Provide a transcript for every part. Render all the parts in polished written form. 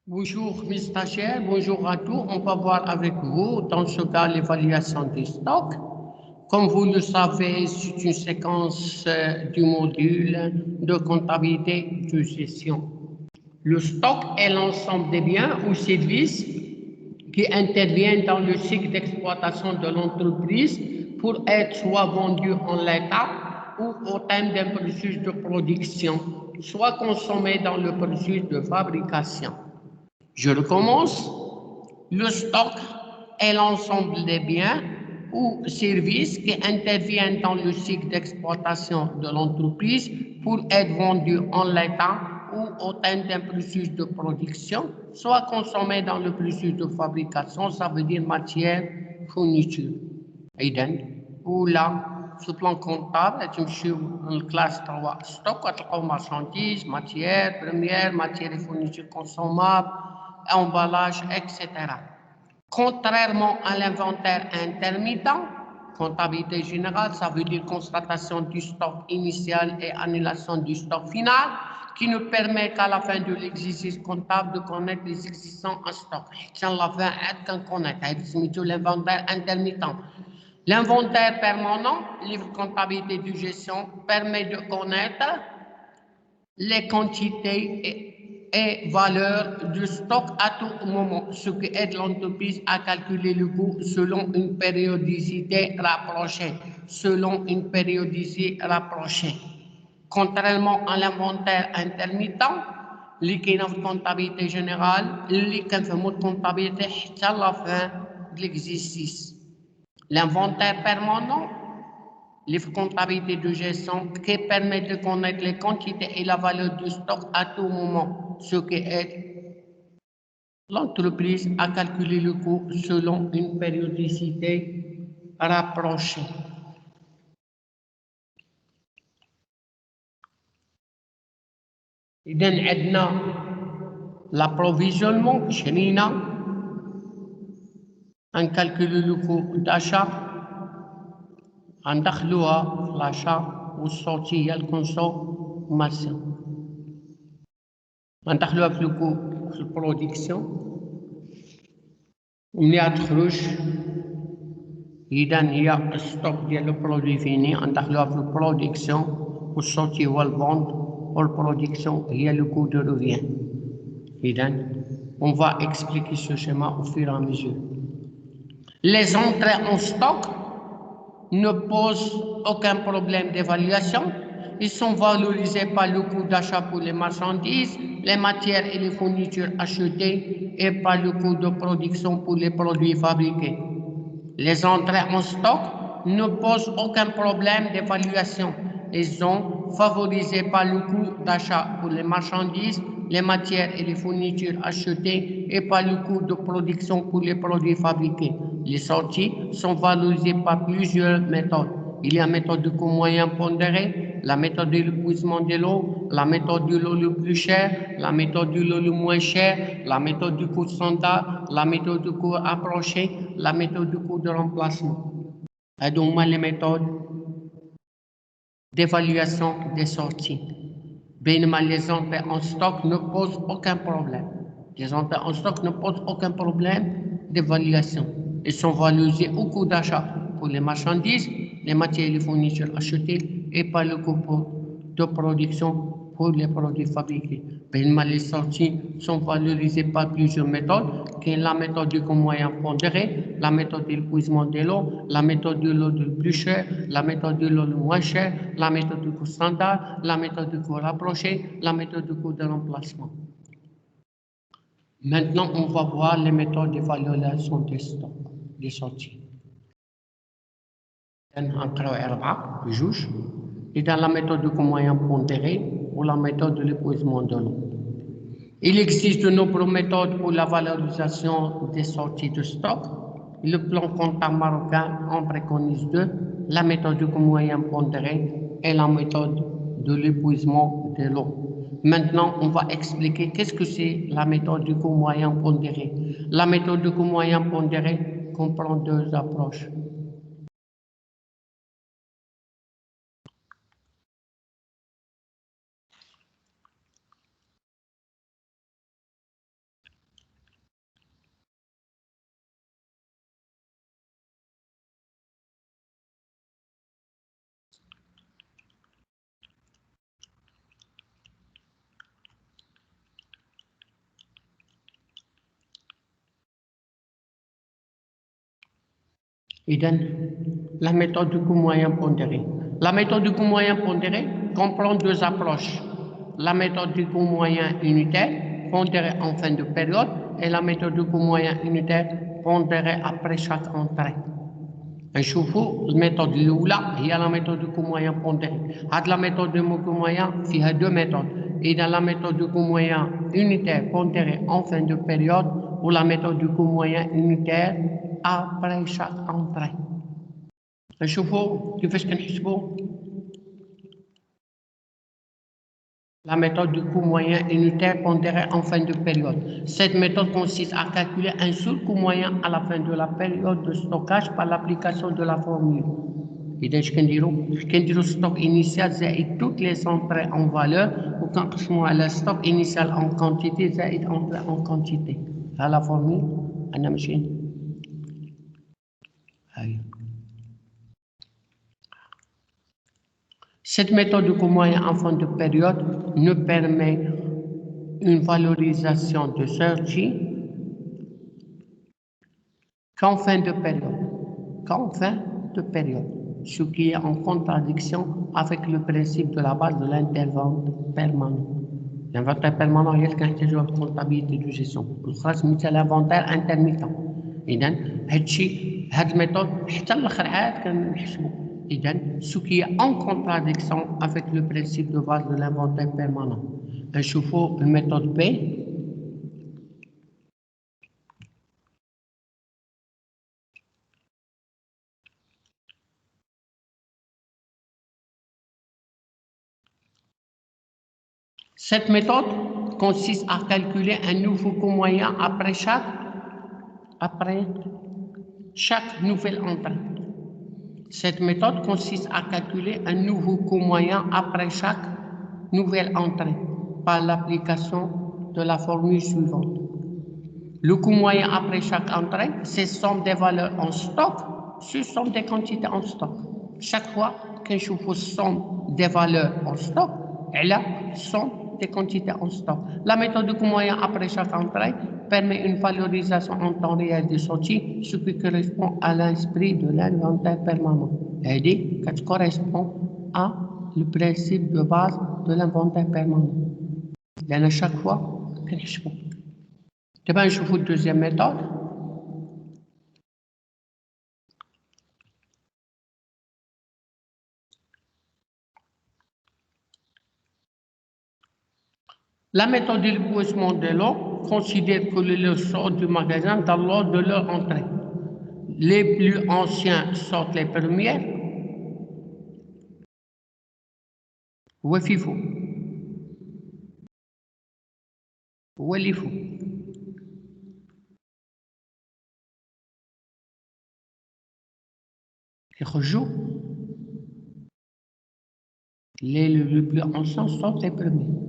Bonjour mes stagiaires, bonjour à tous. On va voir avec vous dans ce cas l'évaluation des stocks. Comme vous le savez, c'est une séquence du module de comptabilité de gestion. Le stock est l'ensemble des biens ou services qui interviennent dans le cycle d'exploitation de l'entreprise pour être soit vendus en l'état ou au terme d'un processus de production, soit consommés dans le processus de fabrication. Je recommence. Le stock est l'ensemble des biens ou services qui interviennent dans le cycle d'exploitation de l'entreprise pour être vendus en l'état ou au terme d'un processus de production, soit consommés dans le processus de fabrication, ça veut dire matière, fourniture. إذن أولى في البلان كونطابل تمشيو للكلاس 3 ستوك غتلقاو مارشانديز ماتيير بروميير ماتيير فورنيتور كونسومابل emballage etc. Contrairement à l'inventaire intermittent, comptabilité générale, ça veut dire constatation du stock initial et annulation du stock final, qui ne permet qu'à la fin de l'exercice comptable de connaître les existants en stock. Tiens, la fin est qu'on connaît, c'est l'inventaire intermittent. L'inventaire permanent, livre comptabilité de gestion, permet de connaître les quantités et valeurs du stock à tout moment, ce qui aide l'entreprise à calculer le coût selon une périodicité rapprochée. Contrairement à l'inventaire intermittent, اللي كاينه في الكونتابيلتي جينيرال اللي كنفهموا الكونتابيلتي حتى لا فان de l'exercice. L'inventaire permanent, livre comptabilité de gestion, qui permet de connaître les quantités et la valeur du stock à tout moment, ce qui aide l'entreprise à calculer le coût selon une périodicité rapprochée. إذن عندنا l'approvisionnement شرينا نكالكولو le coût d'achat ندخلوها في l'achat والسورتي هي الكونسوماسيون ندخلوها في الكو في البرودكسيون وملي تخرج إذا هي الستوك ديال البرودوي فيني ندخلوها في البرودكسيون والسورتي هو الفوند والبرودكسيون هي لو كو دو روفيان. إذا on va expliquer ce schéma au fur et à mesure. Les entrées en stock ne posent aucun problème d'évaluation. Ils sont valorisés par le coût d'achat pour les marchandises, les matières et les fournitures achetées et par le coût de production pour les produits fabriqués. Les entrées en stock ne posent aucun problème d'évaluation. Ils sont favorisés par le coût d'achat pour les marchandises, les matières et les fournitures achetées et par le coût de production pour les produits fabriqués. Les sorties sont valorisées par plusieurs méthodes. Il y a la méthode du coût moyen pondéré, la méthode de l'épuisement de l'eau, la méthode du lot le plus cher, la méthode du lot le moins cher, la méthode du coût standard, la méthode du coût approché, la méthode du coût de remplacement. Et donc, les méthodes d'évaluation des sorties. Les entrées en stock ne posent aucun problème. Les entrées en stock ne posent aucun problème d'évaluation. Ils sont valorisés au coût d'achat pour les marchandises, les matières et les fournitures achetées et par le coût de production pour les produits fabriqués. Les sorties sont valorisées par plusieurs méthodes, qui est la méthode du coût moyen pondéré, la méthode de l'épuisement de l'eau, la méthode de l'eau le plus cher, la méthode de l'eau le moins cher, la méthode du coût standard, la méthode du coût rapproché, la méthode du coût de remplacement. Maintenant, on va voir les méthodes d'évaluation des stocks, des sorties. Et dans la méthode du coût moyen pondéré ou la méthode de l'épuisement de l'eau. Il existe de nombreuses méthodes pour la valorisation des sorties de stock. Le plan comptable marocain en préconise deux, la méthode du coût moyen pondéré et la méthode de l'épuisement de l'eau. Maintenant, on va expliquer qu'est-ce que c'est la méthode du coût moyen pondéré. La méthode du coût moyen pondéré comprend deux approches. Il donne la méthode du coût moyen pondéré. La méthode du coût moyen pondéré comprend deux approches. La méthode du coût moyen unitaire, pondéré en fin de période, et la méthode du coût moyen unitaire, pondéré après chaque entrée. نشوفوا الميثود الاولى هي لا ميثود دو كو مويان بونديري. هاد لا ميثود دو كو مويان فيها دو ميثود. اذا لا ميثود دو كو مويان يونيتير بونديري en fin de période ou la méthode du coût moyen unitaire après chaque entrée. نشوفوا كيفاش كنحسبوا la méthode du coût moyen unitaire pondéré en fin de période. Cette méthode consiste à calculer un seul coût moyen à la fin de la période de stockage par l'application de la formule. إذا اش كنديرو stock initial زائد toutes les entrées en valeur وكنقسموها على stock initial en quantité زائد entrée en quantité. ها la formule أنا ماشي هاي. Cette méthode de coût moyen en fin de période ne permet une valorisation de sortie qu'en fin de période. Qu'en fin de période. Ce qui est en contradiction avec le principe de la base de l'inventaire permanent. L'inventaire permanent هي اللي كنحتاجوها في الكونتابيليتي دو جيستيون، الأخرى سميتها الانفونتير انترميتون. إذا هاد الميثود حتى الآخر عاد كنحسبو. إذا ce qui est en contradiction avec le principe de base de l'inventaire permanent. نشوفو الميثود B. Cette méthode consiste à calculer un nouveau coût moyen après chaque nouvelle entrée. Cette méthode consiste à calculer un nouveau coût moyen après chaque nouvelle entrée par l'application de la formule suivante. Le coût moyen après chaque entrée, c'est somme des valeurs en stock sur somme des quantités en stock. Chaque fois qu'un chauffe somme des valeurs en stock, elle a somme des quantités en stock. La méthode de coût moyen après chaque entrée permet une valorisation en temps réel des sorties, ce qui correspond à l'esprit de l'inventaire permanent. C'est-à-dire que ça correspond à le principe de base de l'inventaire permanent. Donc, à chaque fois, كنحسبوا. دابا نشوفوا الدوزيام méthode. La méthode d'épuisement de l'eau considère que les lots sortent du magasin dans l'ordre de leur entrée. Les plus anciens sortent les premières. هو فيفو. هو اللي فوق. يخرجوا les plus anciens sortent les premiers.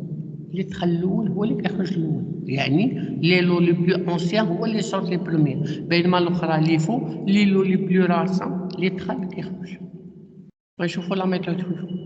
اللي دخل الاول هو اللي كيخرج الاول، يعني لي لو لي بلو اونسيان هو اللي صوت لي بروميير، بينما الاخرى اللي فوق لي لو لي بلو راسون اللي دخل كيخرج. غنشوفوا لا ميثود فوق.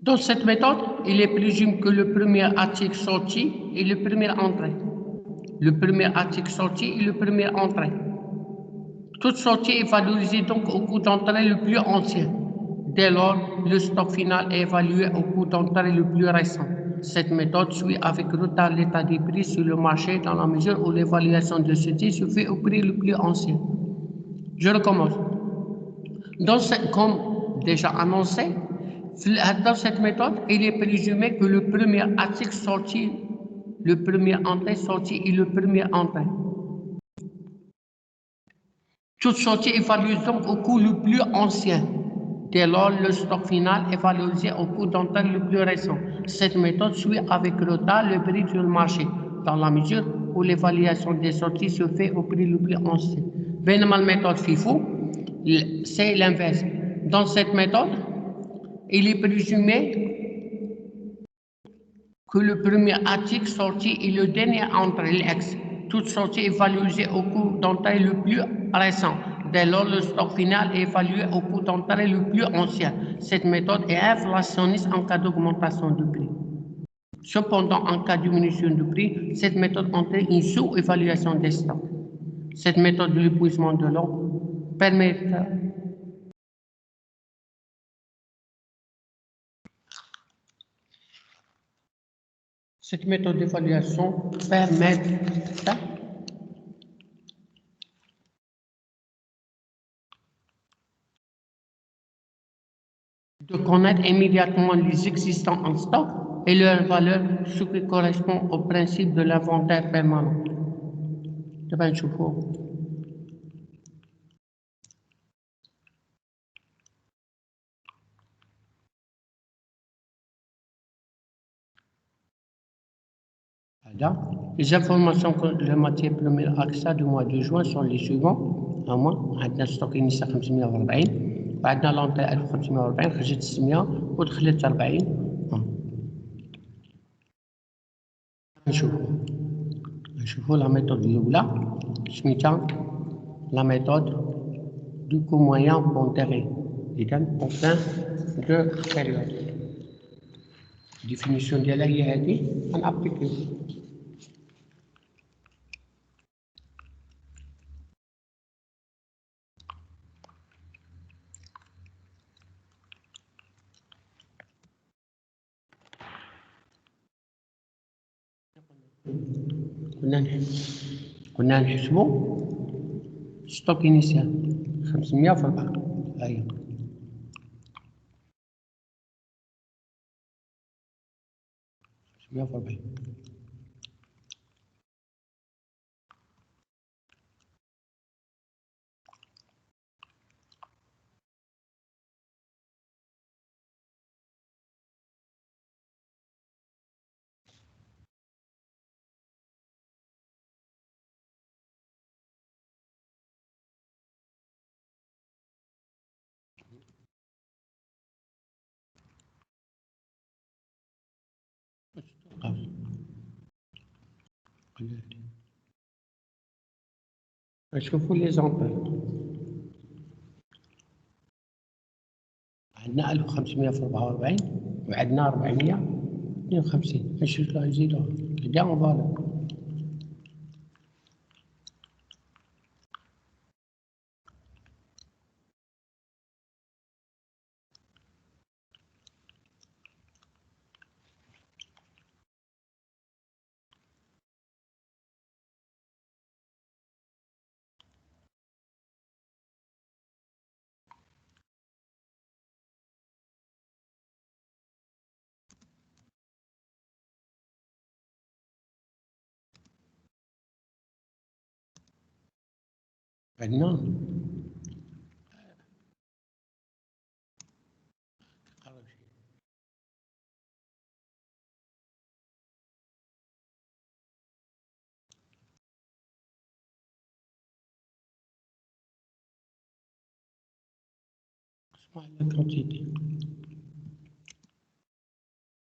Dans cette méthode, il est présume que le premier article sorti est le premier entrée. Le premier article sorti est le premier entrée. Toute sortie est valorisée donc au coût d'entrée le plus ancien. Dès lors, le stock final est évalué au coût d'entrée le plus récent. Cette méthode suit avec retard l'état des prix sur le marché dans la mesure où l'évaluation de ceci se fait au prix le plus ancien. Je recommence. Comme déjà annoncé, dans cette méthode, il est présumé que le premier article sorti, le premier entrée sorti est le premier entrée. Toute sortie est valorisée donc au coût le plus ancien. Dès lors, le stock final est valorisé au coût d'entrée le plus récent. Cette méthode suit avec retard le prix sur le marché, dans la mesure où l'évaluation des sorties se fait au prix le plus ancien. بينما الميثode FIFO, c'est l'inverse. Dans cette méthode, il est présumé que le premier article sorti est le dernier entre les X. Toute sortie évaluée au cours d'entrée le plus récent. Dès lors, le stock final est évalué au cours d'entrée le plus ancien. Cette méthode est inflationniste en cas d'augmentation du prix. Cependant, en cas de diminution du prix, cette méthode entraîne une sous-évaluation des stocks. Cette méthode de l'épuisement de l'eau permet Cette méthode d'évaluation permet de connaître immédiatement les existants en stock et leur valeur, ce qui correspond au principe de l'inventaire permanent. دابا نشوفوا les informations que la matière première AXA du mois de juin sont les suivants. عندنا ستوك انيسا 540 وعندنا لونطي 1540 خرجت 600 ودخلت 40. نشوفوا لا ميثود الاولى سميتها لا ميثود du coût moyen pondéré اذا en fin de période. الديفينيسيون ديالها هي هذه غنابليكيو. كنا نحسبوا ستوك انيسيال 500 في 4 هاهي في 40. نشوفوا لي زامبل. عندنا 1500 في 44 وعندنا 452. نشوفوا نزيدوها كدا اون فالور. عندنا الكونتيتي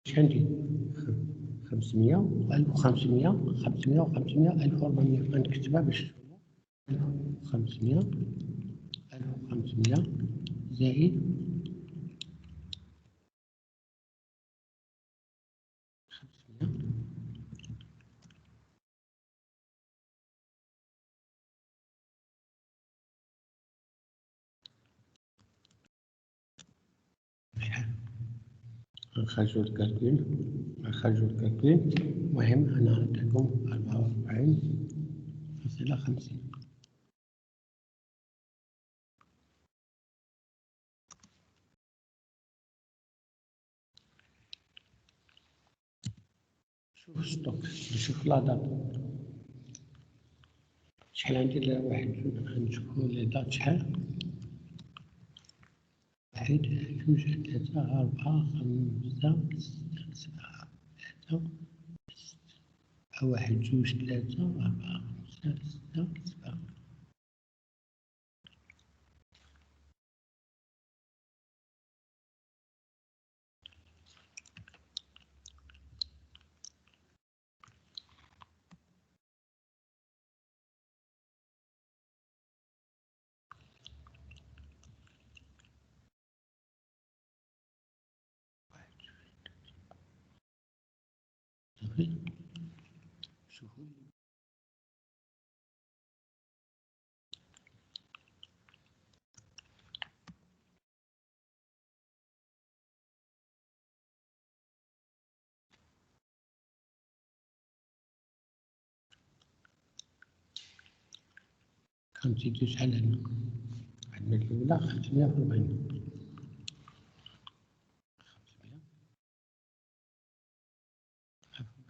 اش عندي 500 1500 500 و500 1400 غنكتبها باش 1500 1500 زائد 500 نخرجوا الكالكول المهم انا نعطيكم 44.50. شوف ستوك نشوف لا دات شحال عندي لا واحد نشوفو لي دات شحال واحد جوج ثلاثة أربعة خمسة ستة سبعة ثلاثة واحد جوج ثلاثة أربعة خمسة ستة سبعة شوفوا 500 شحال هنا؟ عندنا الأولى 540. 540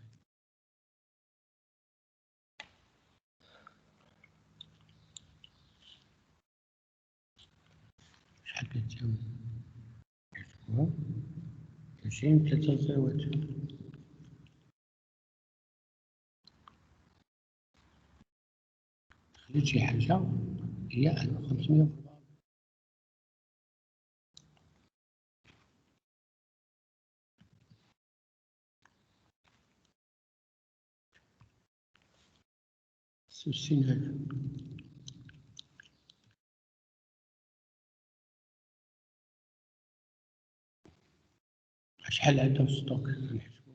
شحال كتساوي؟ 20 3 زروات. خليت شي حاجة هي 1500. سوسينات شحال عندها في ستوك نحسبو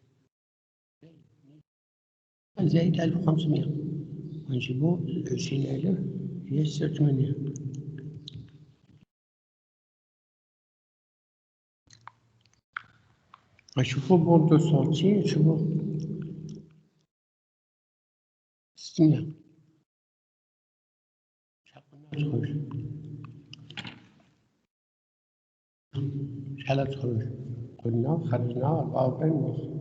زايد 1500 ونجيبو 20,000 هي 86. نشوفو بون دو سورتي نشوفو 600. شحال قلنا تخرج؟ شحال تخرج؟ قلنا خرجنا 44 ونص.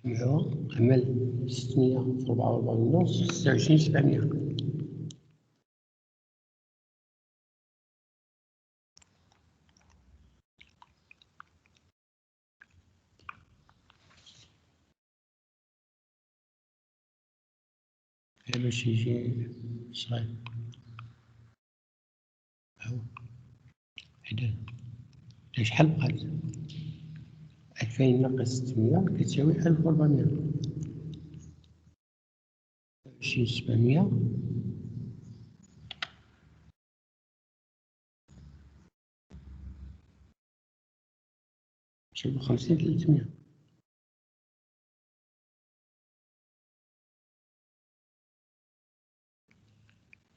نجمعوها عمل 600 في 44 ونص 26 700. باش يجي صغير هاهو هدا شحال بقات؟ 2000 ناقص 600 كتساوي 1400. 26 700 تساوي 50 300.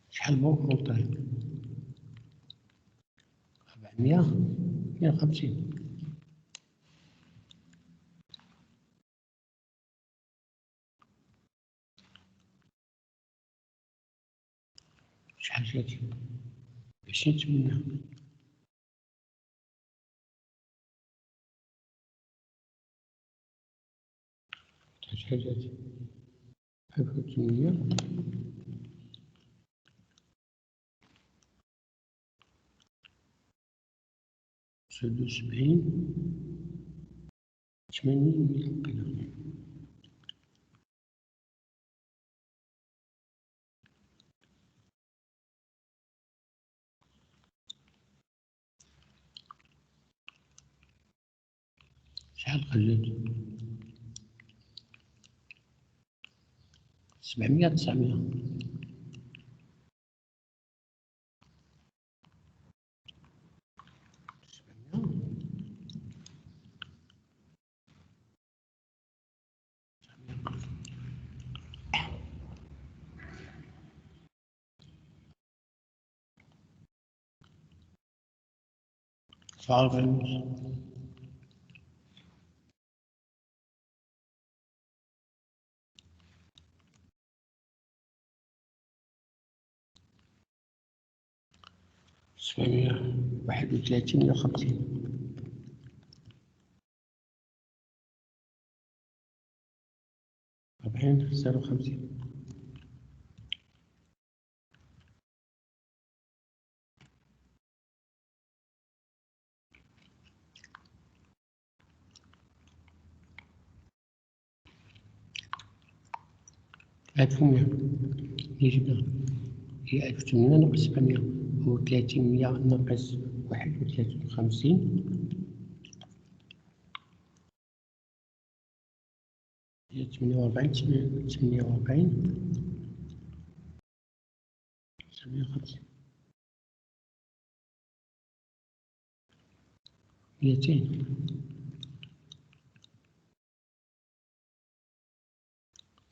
شحال بوك مونطاي؟ 400 150. شحال جات؟ 20 800. شحال جات؟ 1800 73 80 كيلو. شحال خرجت؟ 700 900. صعب ونص. سبعمية 31 150. 40 59. ألف ومية اللي جبنا هي 1800 ناقص 700 هو 300 ناقص 51 هي 48 48 750. 200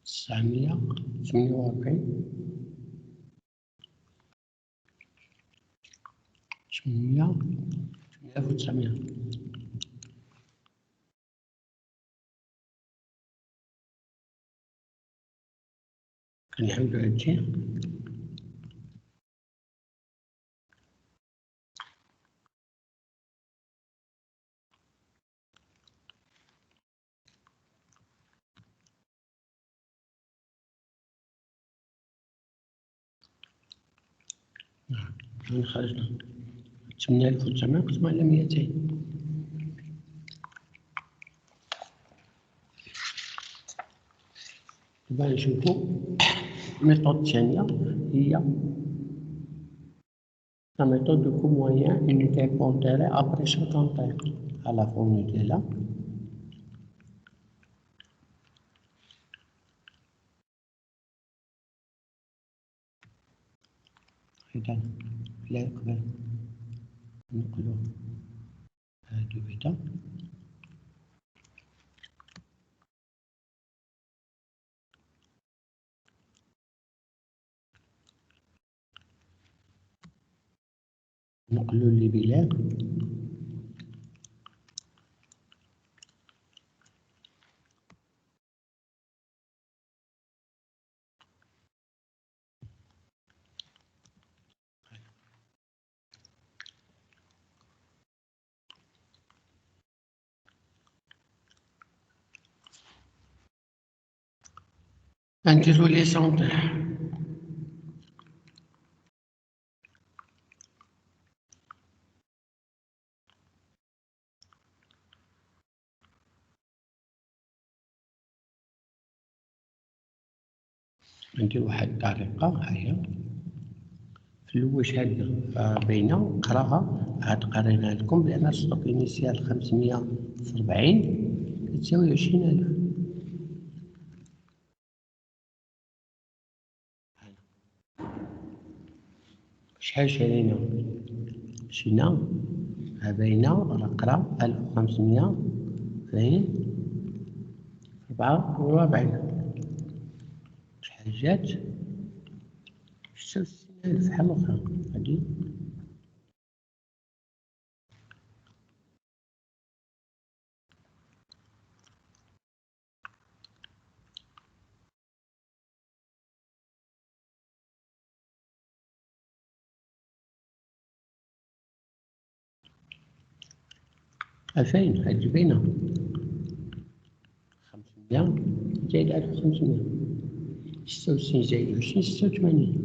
900 48 800 1900 كنحاولو هادشي خرجنا 8900 قسمة على 200 دابا نشوفو الميثود الثانية هي la méthode de coût moyen unité pondérée après chaque entrée à la formule ديالها إذا لا يقبل نقلو هادو بعدا نقلو لي بلاد نديرو لي سونتر ندير واحد الطريقة هاهي في الأول شادة باينة نقراها عاد قريناها لكم بأن ستوك إنيسيال 540 كتساوي 20000 شحال شرينا؟ شرينا باينة راه قرا 1500 في 44 شحال جات؟ 66000 بحال الأخرى هادي ألفين هادي باينة 500 زائد 1500 66 زائد 20 86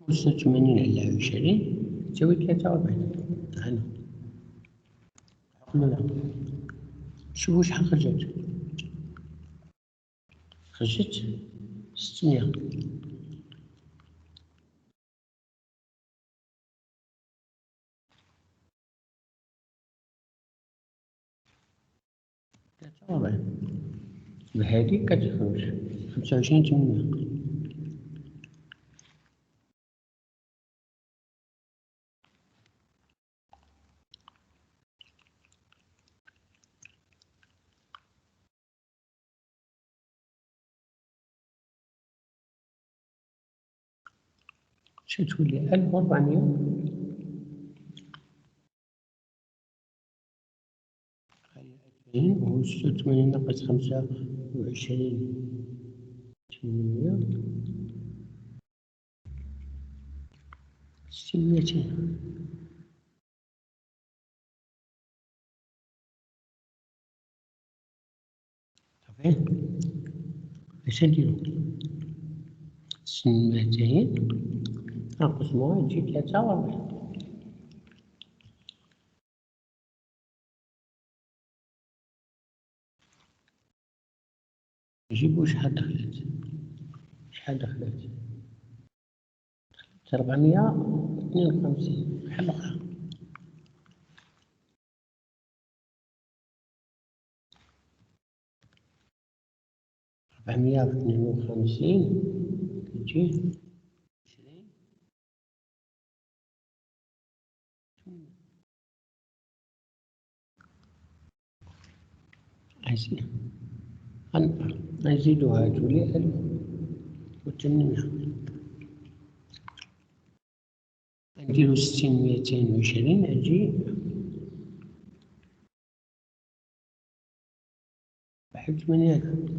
86 على 20 تساوي 43 هنا عقلنا شوفوا شحال خرجت 600 بهادي كتخرج 25,800 تولي 1400 و 86 ناقص 25 800 600 صافي اش نديرو 600 نقسموها تجي 43 نجيبو شحال دخلت 452 بحال الأخرى 452 كتجي نزيدو هادو لي 1800. نديرو 60 220 أجي 81,000.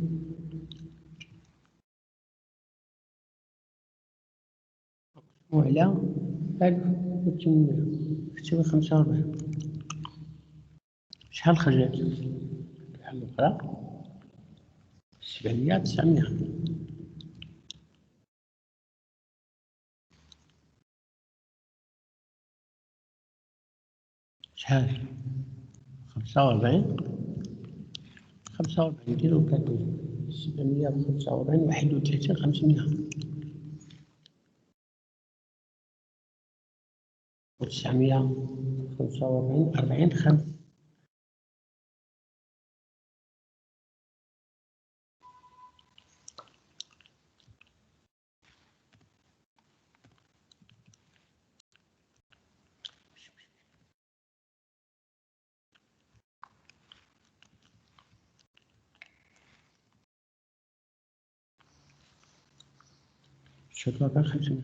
وعلى 1800 تساوي 45. شحال خرجت؟ الحل الأخرى 700 900. شحال؟ 45 نديرو كالكول. 745 31 500 و945 40 5. شوف 500.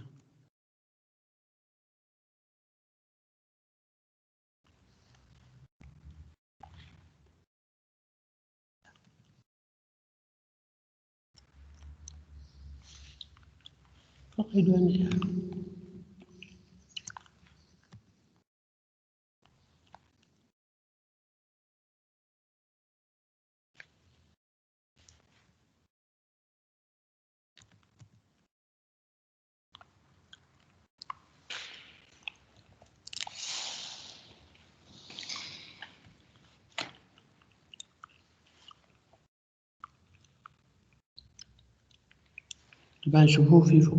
فقدوا مزيان. تبع نشوفو فيفو.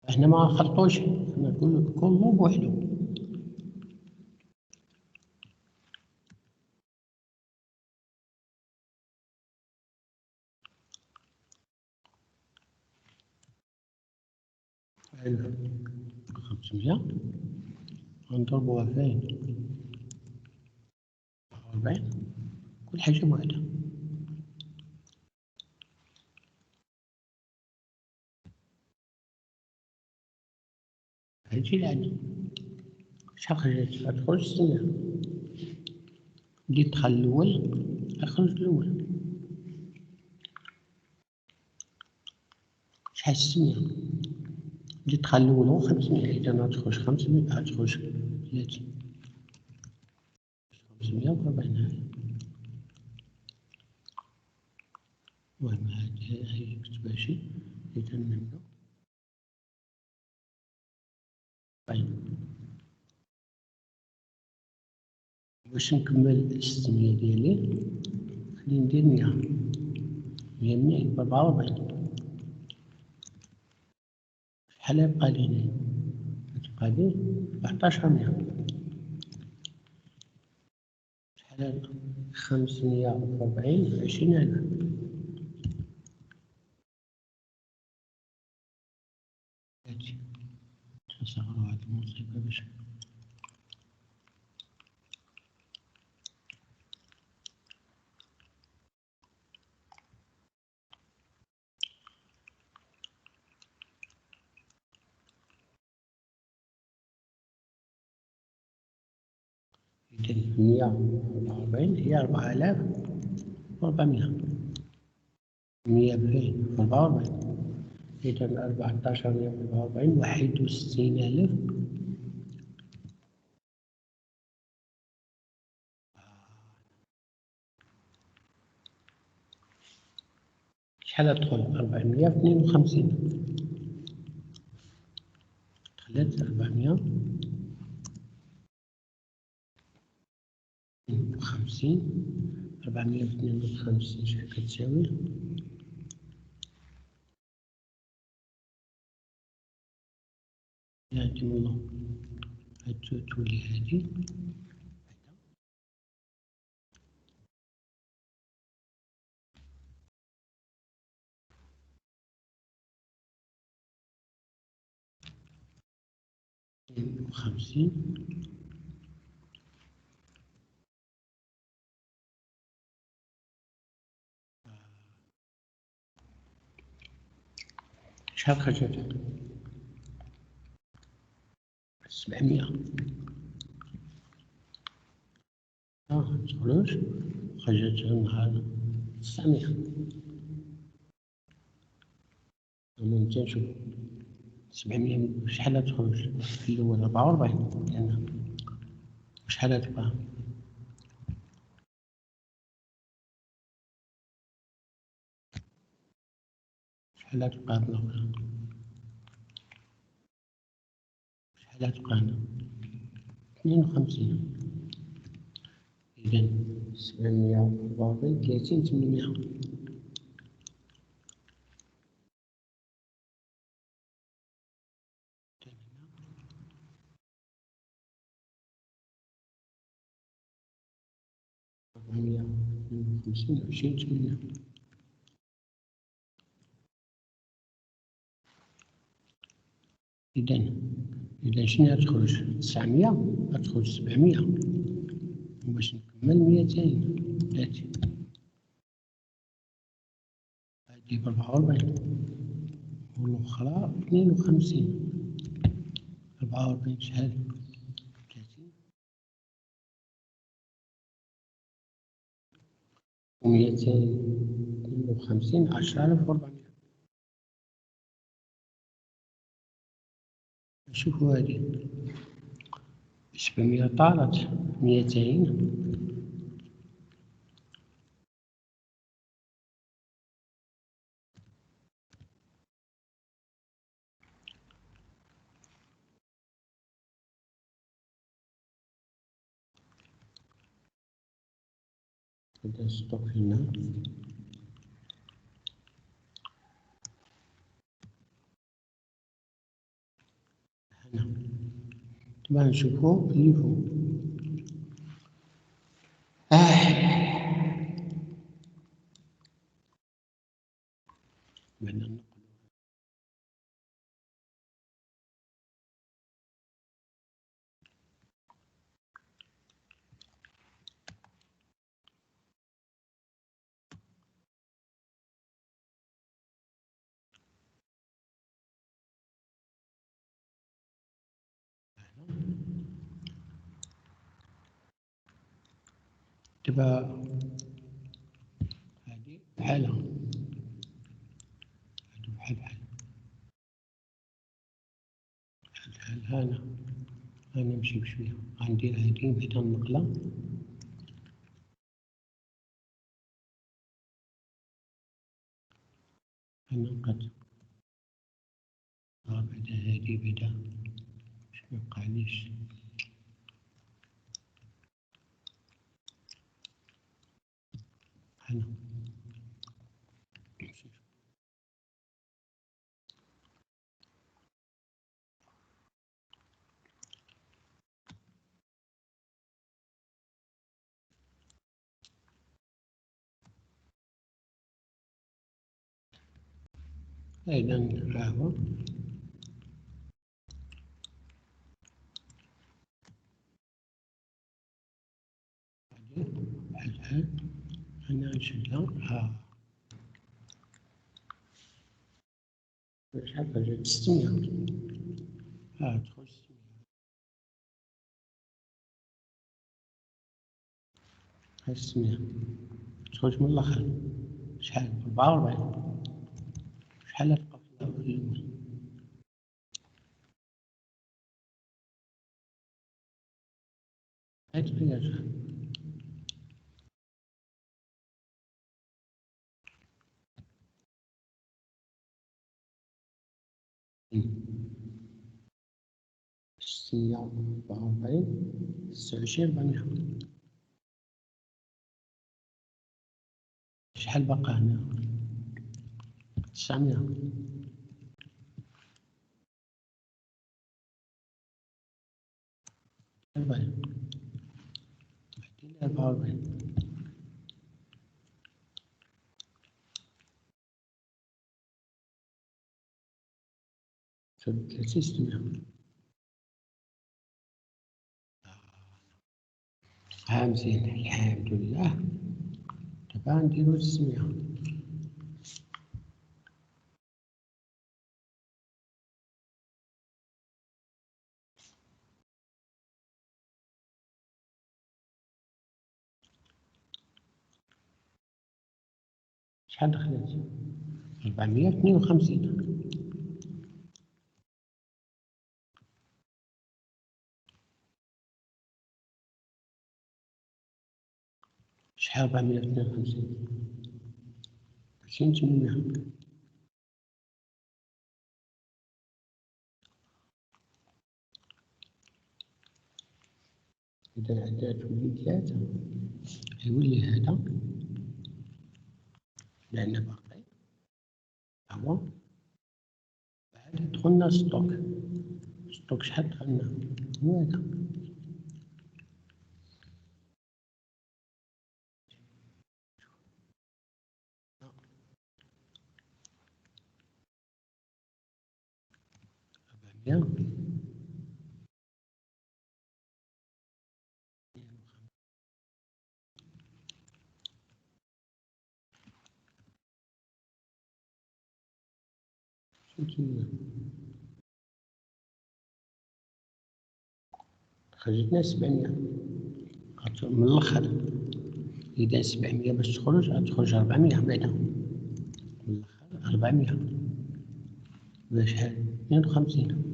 احنا ما خلطوش، احنا كله بوحدو. حلو. 500 نضربوها فين؟ 40. كل حاجة بوحدها. هادشي العادي. شحال خرجت؟ غتخرج 600. بديت دخل الأول غيخرج الأول. شحال 600؟ بديت دخل الأول هو 500. إذا غتخرج 500 غتخرج 30. 540. المهم هادي كتباشي إذا نبداو. طيب باش نكمل 600 ديالي خليني ندير 100. 100 يبقى 44. شحال يبقى لي هنا؟ غتبقى لي 1400. شحال 540 20,000. هادشي تصغرو هاد الموسيقى باش 144 هي 4400. 100 ب 44. إذا 1444 61,000. شحال تدخل؟ 452. دخلت 452. 452 شحال كتساوي؟ هادي والله تولي هادي 52 شحال خرجت؟ 700 متخرجش خرجت النهار 900 ممتاز نشوف 700 شحال تخرج في الأول 44 لأن شحال تبقى شحال تبقى الأخرى شحال تبقى هنا 52 إذا 744 30 800 452 20 800 إذا شنو تخرج 900 تخرج 700 باش نكمل 200 هادي هادي ب44 والأخرى 52 44 شحال 30 و252 10400 شوفوا هادي 700 طارت 200 نبدا ستوك هنا هنا طبعا نشوفو اللي فوق بعدا نقلو دابا هادي بحالها هادو بحال هنا نمشي بشوية غندير هادي بعدا النقلة هنا نقاد بعدا هادي بعدا باش ميوقعليش هنا إذا ها هو بحال أنا نشدها شحال خرجت 600 تخرج 600 تخرج من الآخر شحال 44 شحال تبقى في الأول هاي تبقى شحال ستمية وأربعة وأربعين 29 400 شحال بقى هنا؟ 900. بعدين 44. تساوي 600. مزيان الحمد لله. دابا نديرو 600. شحال دخلت؟ 452. شحال 452؟ 2800. إذا عندها تولي 3 يولي هذا لأن باقي هو بعد دخلنا ستوك. ستوك شحال دخلنا؟ هو هذا. خرجتنا 700 من الآخر. إذا 700 باش تخرج غتخرج 400 بعدا من الآخر. 400 ولا شحال؟ 52.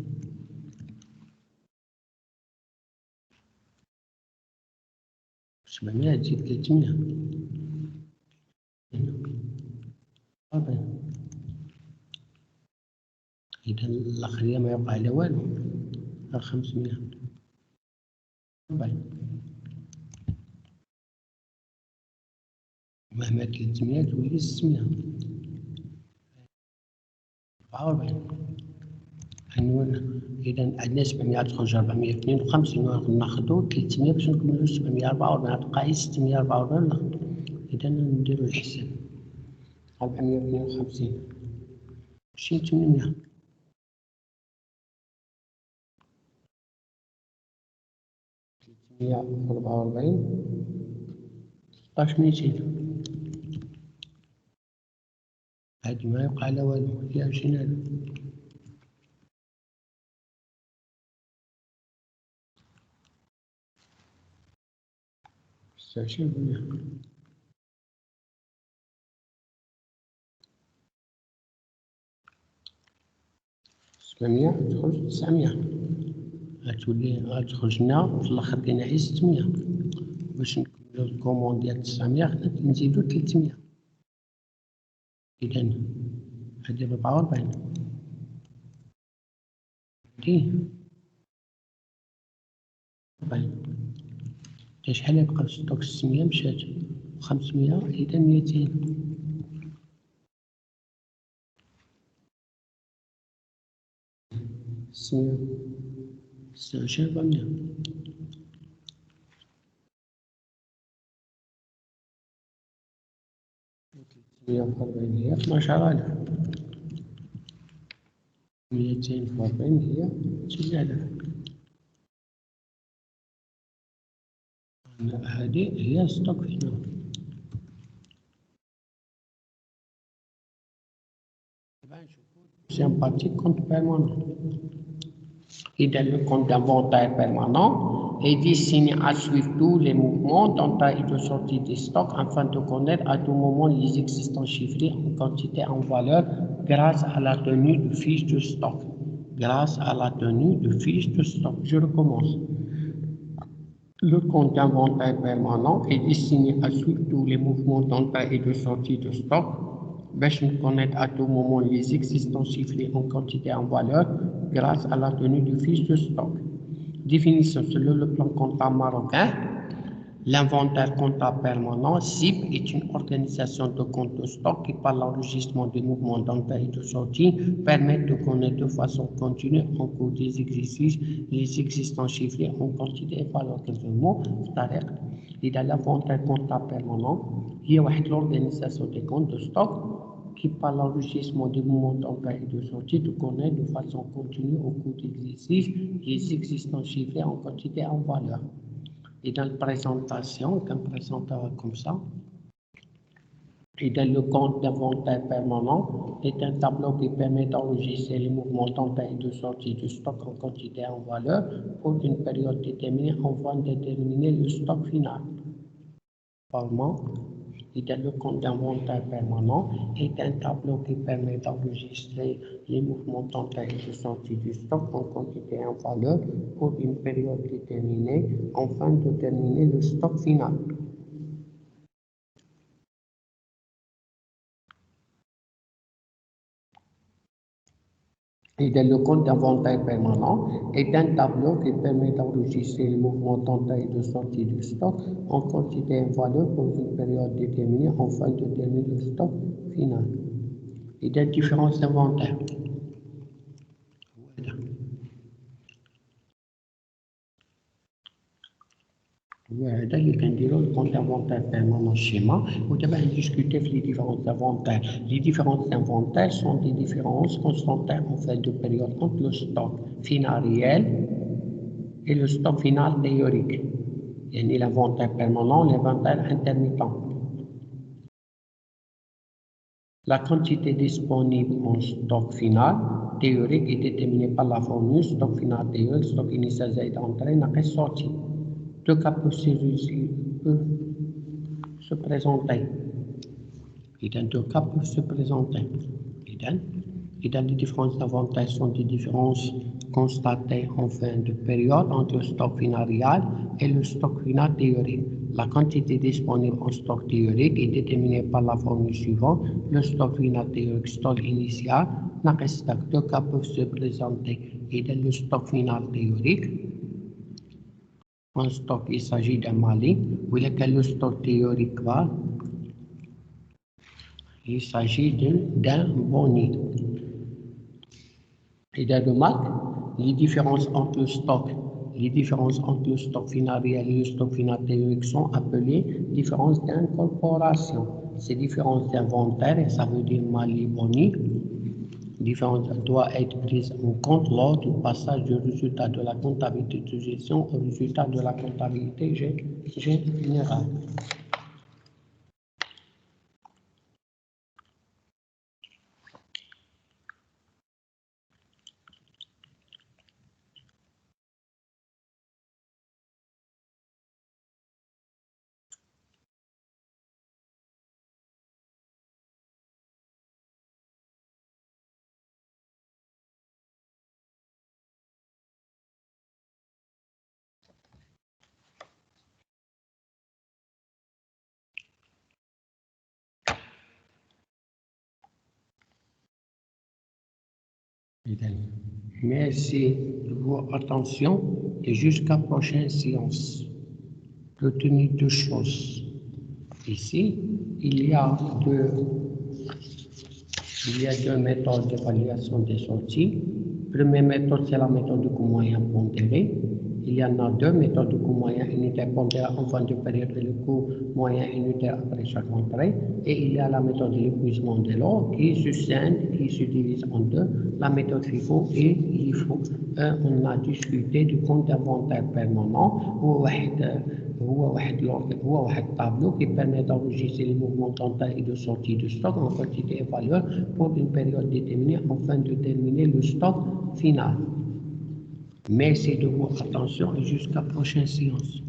700 تزيد 300. إذا الآخرية ما يوقع على والو. 500. مهما 300 تولي 600. 44. إذا عندنا 700 تخرج 452 ناخدو 300 باش نكملو 744 تبقى غير 644 ناخدو. إذا نديرو الحساب 452 ماشي 800. 344 16200. هادي ما يوقع على والو فيها مشينا له. استشير بنا 700 تخرج 900. غتخرج لنا في الآخر كاينة غير 600. باش نكملو الكوموند ديال 900 خصنا نزيدو 300. إذا هادي 44. هادي شحال يبقى في ستوك؟ 600 مشات 500. إذا 200. سمية 26 140 هي 12000. 240 هي 9000. هذه هي ستوك هنا. Sympathique compte permanent. إذا le compte d'inventaire permanent est destiné à suivre tous les mouvements d'entrée et de sortie des stocks afin de connaître à tout moment les existants chiffrés en quantité en valeur grâce à la tenue de fiches de stock. Grâce à la tenue de fiches de stock. Je recommence. Le compte d'inventaire permanent est destiné à suivre tous les mouvements d'entrée et de sortie de stock. باش نكونيت à tout moment les existants chiffrés en quantité en valeur grâce à la tenue de fiches de stock. Définition selon le plan comptable marocain. L'inventaire comptable permanent, SIP, est une organisation de compte de stock qui, par l'enregistrement des mouvements d'entrée et de sortie, permet de connaître de façon continue en cours des exercices les existants chiffrés en quantité et valeur de mots. C'est-à-dire, dans l'inventaire comptable permanent, il y a l'organisation des comptes de stock qui, par l'enregistrement des mouvements d'entrée et de sortie, de connaître de façon continue au cours des exercices les existants chiffrés en quantité et en valeur. Et dans la présentation, qu'on présentera comme ça, et dans le compte d'inventaire permanent, est un tableau qui permet d'enregistrer les mouvements d'entrée et de sortie du stock en quantité et en valeur pour une période déterminée afin de déterminer le stock final. Et dans le compte d'inventaire permanent est un tableau qui permet d'enregistrer les mouvements d'entrée et de sortie du stock en quantité et en valeur pour une période déterminée afin de déterminer le stock final. Et dans le compte d'inventaire permanent est un tableau qui permet d'enregistrer les mouvements d'entrée et de sortie du stock en quantité et en valeur pour une période déterminée afin de déterminer le stock final. Et des différences d'inventaire. وهذا اللي كنديرو الكونت انفونتير بيرمانون schéma ودابا غندiscuter في les différences d'inventaire. Les différences d'inventaire sont des différences constatées en fait de période entre le stock final réel et le stock final théorique. يعني l'inventaire permanent, l'inventaire intermittent. La quantité disponible en stock final théorique est déterminée par la formule stock final théorique, stock initial زائد entrée ناقص sortie. Deux cas peuvent se présenter. Et dans deux cas peuvent se présenter. Et dans les différences d'inventaire sont des différences constatées en fin de période entre le stock final réel et le stock final théorique. La quantité disponible en stock théorique est déterminée par la formule suivante. Le stock final théorique, stock initial, deux cas peuvent se présenter. Et dans le stock final théorique, un stock, il s'agit d'un Mali, ou lequel le stock théorique va, il s'agit d'un Boni. Et dans le MAC, les différences entre le stock final réel et le stock final théorique sont appelées différences d'incorporation. Ces différences d'inventaire, ça veut dire Mali Boni, différence doit être prise en compte lors du passage du résultat de la comptabilité de gestion au résultat de la comptabilité générale. Merci de votre attention et jusqu'à la prochaine séance. Retenez deux choses. Ici, il y a deux méthodes d'évaluation des sorties. Première méthode, c'est la méthode de coût moyen pondéré. Il y en a deux méthodes de coût moyen unitaire pondéré en fin de période et le coût moyen unitaire après chaque entrée. Et il y a la méthode de l'épuisement de l'eau qui se scinde, qui se divise en deux, la méthode FIFO et LIFO. On a discuté du compte d'inventaire permanent هو واحد tableau qui permet d'enregistrer les mouvements d'entrée et de sortie du stock en quantité et valeur pour une période déterminée afin de déterminer le stock final. Merci de votre attention et jusqu'à la prochaine séance.